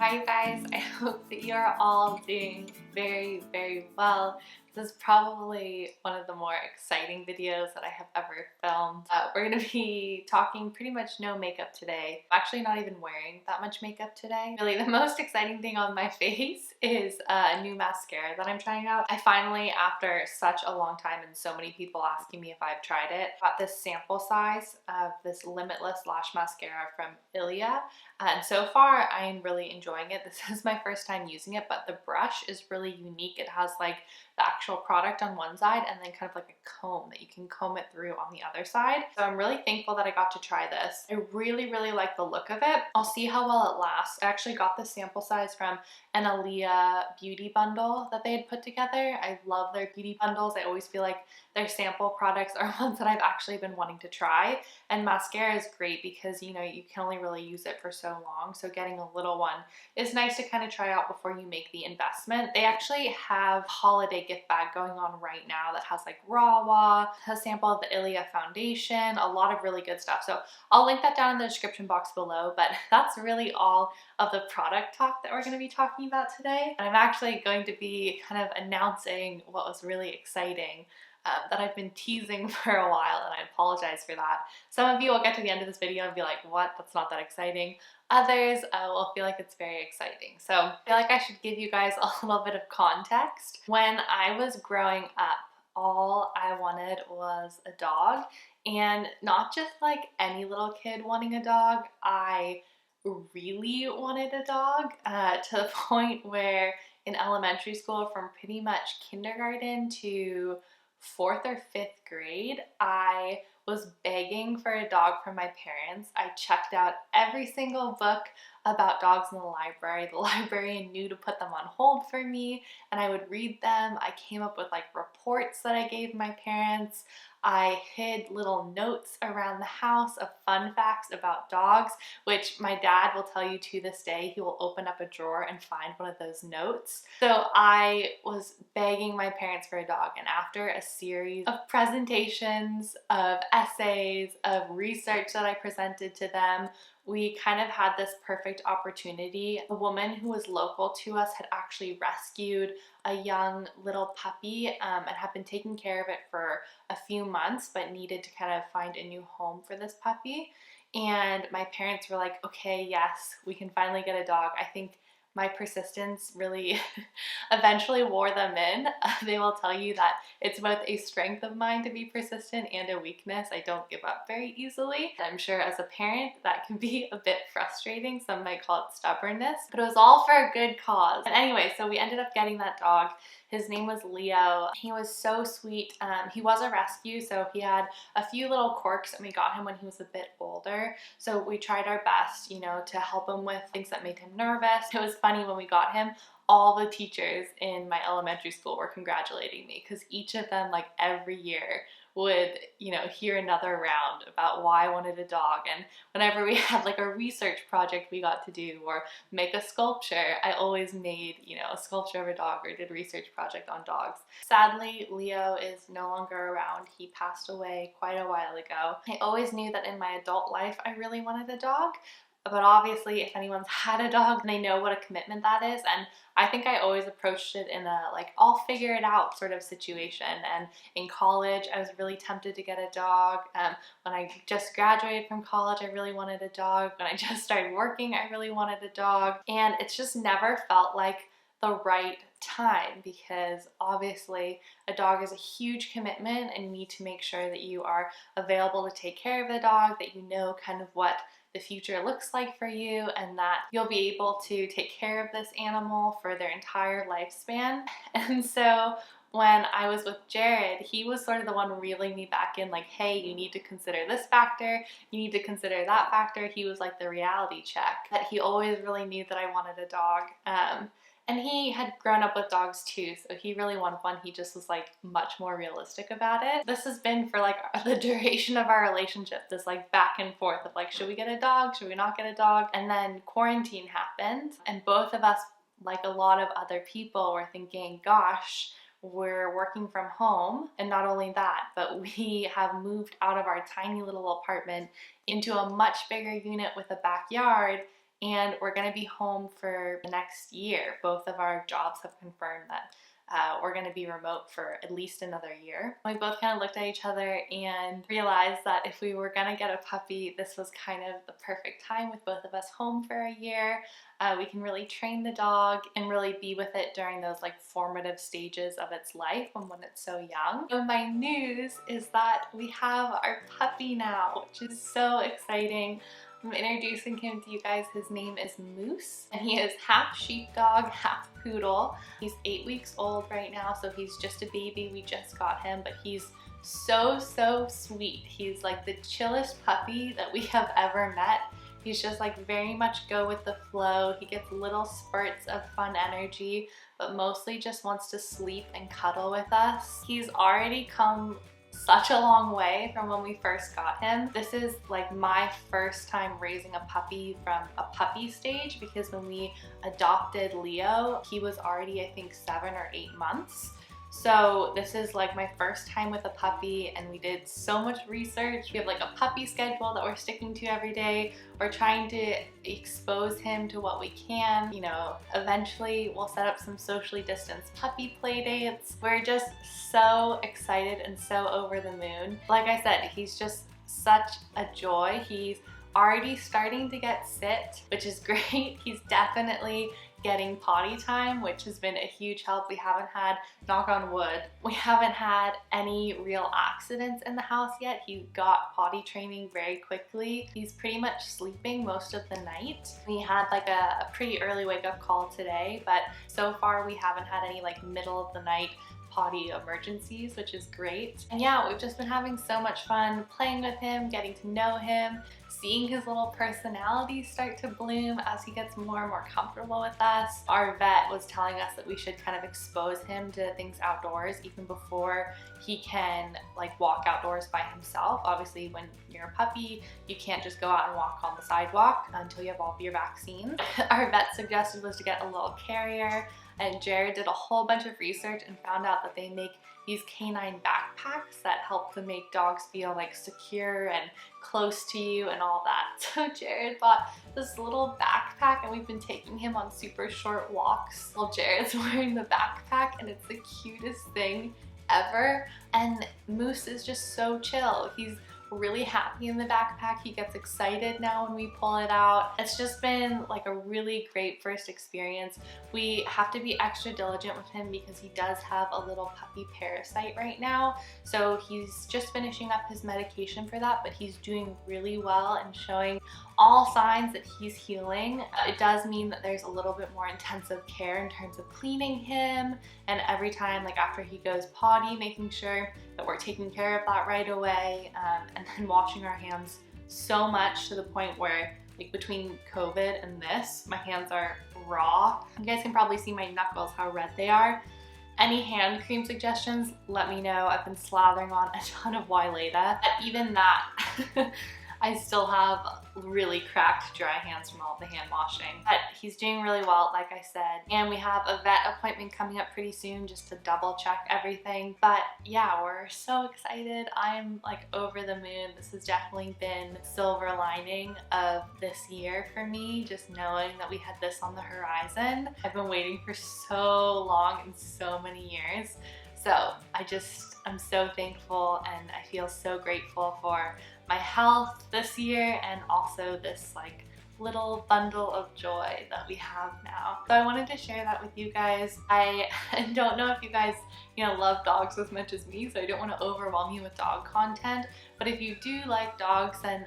Hi you guys, I hope that you are all doing very well. This is probably one of the more exciting videos that I have ever filmed. We're going to be talking pretty much no makeup today. I'm actually not even wearing that much makeup today. Really, the most exciting thing on my face is a new mascara that I'm trying out. I finally, after such a long time and so many people asking me if I've tried it, got this sample size of this Limitless Lash Mascara from Ilia. And so far, I am really enjoying it. This is my first time using it, but the brush is really unique. It has like the actual product on one side and then kind of like a comb that you can comb it through on the other side. So I'm really thankful that I got to try this. I really like the look of it. I'll see how well it lasts. I actually got the sample size from an Ilia beauty bundle that they had put together. I love their beauty bundles. I always feel like their sample products are ones that I've actually been wanting to try. And mascara is great because, you know, you can only really use it for so long. So getting a little one is nice to kind of try out before you make the investment. They actually have a holiday gift bag going on right now that has like raw, a sample of the Ilia foundation, a lot of really good stuff. So I'll link that down in the description box below, but that's really all of the product talk that we're going to be talking about today. And I'm actually going to be kind of announcing what was really exciting that I've been teasing for a while, and I apologize for that. Some of you will get to the end of this video and be like, what? That's not that exciting. Others will feel like it's very exciting. So I feel like I should give you guys a little bit of context. When I was growing up, all I wanted was a dog, and not just like any little kid wanting a dog. I really wanted a dog to the point where in elementary school, from pretty much kindergarten to 4th or 5th grade, I was begging for a dog from my parents. I checked out every single book about dogs in the library. The librarian knew to put them on hold for me, and I would read them. I came up with like reports that I gave my parents. I hid little notes around the house of fun facts about dogs, which my dad will tell you to this day. He will open up a drawer and find one of those notes. So I was begging my parents for a dog, and after a series of presentations, of essays, of research that I presented to them, we kind of had this perfect opportunity. A woman who was local to us had actually rescued a young little puppy and had been taking care of it for a few months, but needed to kind of find a new home for this puppy. And my parents were like, okay, yes, we can finally get a dog. I think my persistence really eventually wore them in. They will tell you that it's both a strength of mine to be persistent and a weakness. I don't give up very easily. I'm sure as a parent that can be a bit frustrating. Some might call it stubbornness, but it was all for a good cause. And anyway, so we ended up getting that dog. His name was Leo. He was so sweet. He was a rescue, so he had a few little quirks, and we got him when he was a bit older. So we tried our best, you know, to help him with things that made him nervous. It was funny when we got him, all the teachers in my elementary school were congratulating me because each of them, like every year, would, you know, hear another round about why I wanted a dog. And whenever we had like a research project we got to do or make a sculpture, I always made, you know, a sculpture of a dog or did a research project on dogs. Sadly, Leo is no longer around. He passed away quite a while ago. I always knew that in my adult life I really wanted a dog. But obviously, if anyone's had a dog, they know what a commitment that is. And I think I always approached it in a like, I'll figure it out sort of situation. And in college, I was really tempted to get a dog. When I just graduated from college, I really wanted a dog. When I just started working, I really wanted a dog. And it's just never felt like the right time, because obviously a dog is a huge commitment and you need to make sure that you are available to take care of the dog, that you know kind of what the future looks like for you, and that you'll be able to take care of this animal for their entire lifespan. And so when I was with Jared, he was sort of the one reeling me back in, like, hey, you need to consider this factor, you need to consider that factor. He was like the reality check. That he always really knew that I wanted a dog. And he had grown up with dogs too, so he really wanted one. He just was like much more realistic about it. This has been for like the duration of our relationship, this like back and forth of like, should we get a dog? Should we not get a dog? And then quarantine happened, and both of us, like a lot of other people, were thinking, gosh, we're working from home. And not only that, but we have moved out of our tiny little apartment into a much bigger unit with a backyard. and we're going to be home for the next year. Both of our jobs have confirmed that we're going to be remote for at least another year. We both kind of looked at each other and realized that if we were going to get a puppy, this was kind of the perfect time with both of us home for a year. We can really train the dog and really be with it during those like formative stages of its life when it's so young. So my news is that we have our puppy now, which is so exciting. I'm introducing him to you guys. His name is Moose, and he is half sheepdog, half poodle. He's 8 weeks old right now, so he's just a baby. We just got him, but he's so sweet. He's like the chillest puppy that we have ever met. He's just like very much go with the flow. He gets little spurts of fun energy, but mostly just wants to sleep and cuddle with us. He's already come such a long way from when we first got him. This is like my first time raising a puppy from a puppy stage, because when we adopted Leo, he was already, I think, 7 or 8 months. So this is like my first time with a puppy, and we did so much research. We have like a puppy schedule that we're sticking to every day. We're trying to expose him to what we can. You know, eventually we'll set up some socially distanced puppy play dates. We're just so excited and so over the moon. Like I said, he's just such a joy. He's already starting to get sit, which is great. He's definitely getting potty time, which has been a huge help. We haven't had, knock on wood, we haven't had any real accidents in the house yet. He got potty training very quickly. He's pretty much sleeping most of the night. We had like a pretty early wake up call today, but so far we haven't had any like middle of the night potty emergencies, which is great. And yeah, we've just been having so much fun playing with him, getting to know him, seeing his little personality start to bloom as he gets more and more comfortable with us. Our vet was telling us that we should kind of expose him to things outdoors even before he can like walk outdoors by himself. Obviously, when you're a puppy, you can't just go out and walk on the sidewalk until you have all of your vaccines. Our vet suggested was to get a little carrier, and Jared did a whole bunch of research and found out that they make these canine backpacks that help to make dogs feel like secure and close to you and all that. So Jared bought this little backpack, and we've been taking him on super short walks while Jared's wearing the backpack, and it's the cutest thing ever. And Moose is just so chill. He's really happy in the backpack. He gets excited now when we pull it out. It's just been like a really great first experience. We have to be extra diligent with him because he does have a little puppy parasite right now. So he's just finishing up his medication for that, but he's doing really well and showing all signs that he's healing. It does mean that there's a little bit more intensive care in terms of cleaning him, and every time like after he goes potty, making sure that we're taking care of that right away, and then washing our hands so much to the point where like between COVID and this, my hands are raw. You guys can probably see my knuckles, how red they are. Any hand cream suggestions, let me know. I've been slathering on a ton of Wyleta. But even that, I still have really cracked dry hands from all the hand washing. But he's doing really well, like I said. And we have a vet appointment coming up pretty soon just to double check everything. But yeah, we're so excited. I'm like over the moon. This has definitely been the silver lining of this year for me, just knowing that we had this on the horizon. I've been waiting for so long and so many years. So I'm so thankful, and I feel so grateful for my health this year and also this like little bundle of joy that we have now. So I wanted to share that with you guys. I don't know if you guys, love dogs as much as me, so I don't want to overwhelm you with dog content. But if you do like dogs, then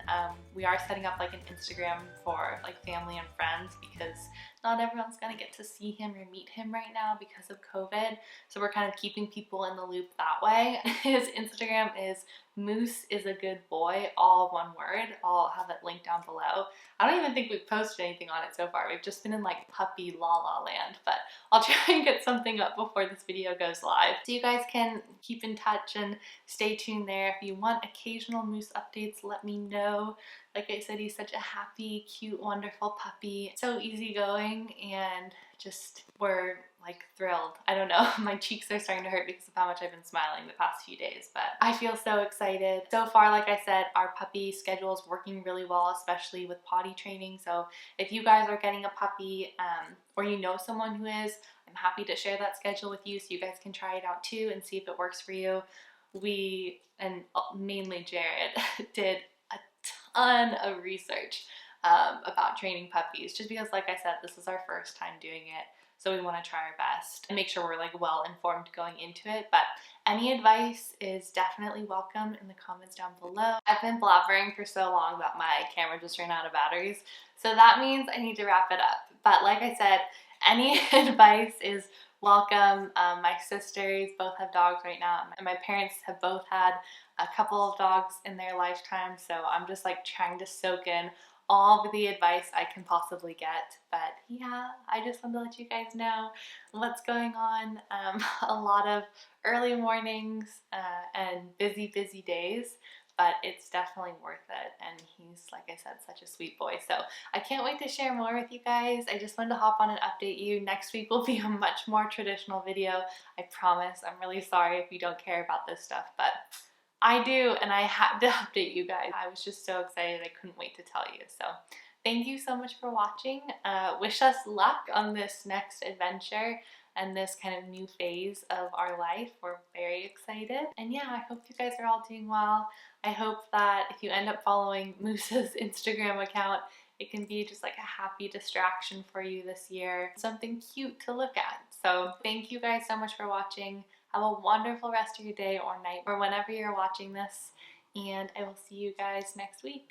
we are setting up like an Instagram for like family and friends, because not everyone's gonna get to see him or meet him right now because of COVID. So we're kind of keeping people in the loop that way. His Instagram is Moose is a good boy, all one word. I'll have it linked down below. I don't even think we've posted anything on it so far. We've just been in like puppy la la land, but I'll try and get something up before this video goes live. So you guys can keep in touch and stay tuned there. If you want occasional Moose updates, let me know. Like I said, he's such a happy, cute, wonderful puppy. So easygoing, and just we're like thrilled. I don't know, my cheeks are starting to hurt because of how much I've been smiling the past few days, but I feel so excited. So far, like I said, our puppy schedule is working really well, especially with potty training. So if you guys are getting a puppy or you know someone who is, I'm happy to share that schedule with you so you guys can try it out too and see if it works for you. We, and mainly Jared, did a ton of research about training puppies, just because, like I said, this is our first time doing it. So we want to try our best and make sure we're like well informed going into it. But any advice is definitely welcome in the comments down below. I've been blabbering for so long that my camera just ran out of batteries. So that means I need to wrap it up. But like I said, any advice is welcome. My sisters both have dogs right now, and my parents have both had a couple of dogs in their lifetime. So I'm just like trying to soak in all of the advice I can possibly get. But yeah, I just wanted to let you guys know what's going on. A lot of early mornings and busy days, but it's definitely worth it. And he's, like I said, such a sweet boy. So I can't wait to share more with you guys. I just wanted to hop on and update you. Next week will be a much more traditional video, I promise. I'm really sorry if you don't care about this stuff, but I do, and I had to update you guys. I was just so excited, I couldn't wait to tell you. So thank you so much for watching. Wish us luck on this next adventure and this kind of new phase of our life. We're very excited. And yeah, I hope you guys are all doing well. I hope that if you end up following Moose's Instagram account, it can be just like a happy distraction for you this year. Something cute to look at. So thank you guys so much for watching. Have a wonderful rest of your day or night or whenever you're watching this, and I will see you guys next week.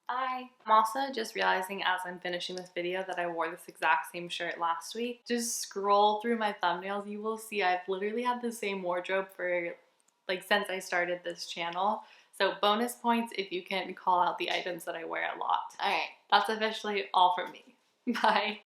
Bye! I'm also just realizing as I'm finishing this video that I wore this exact same shirt last week. Just scroll through my thumbnails, you will see I've literally had the same wardrobe for like since I started this channel. So bonus points if you can call out the items that I wear a lot. Alright, that's officially all from me. Bye!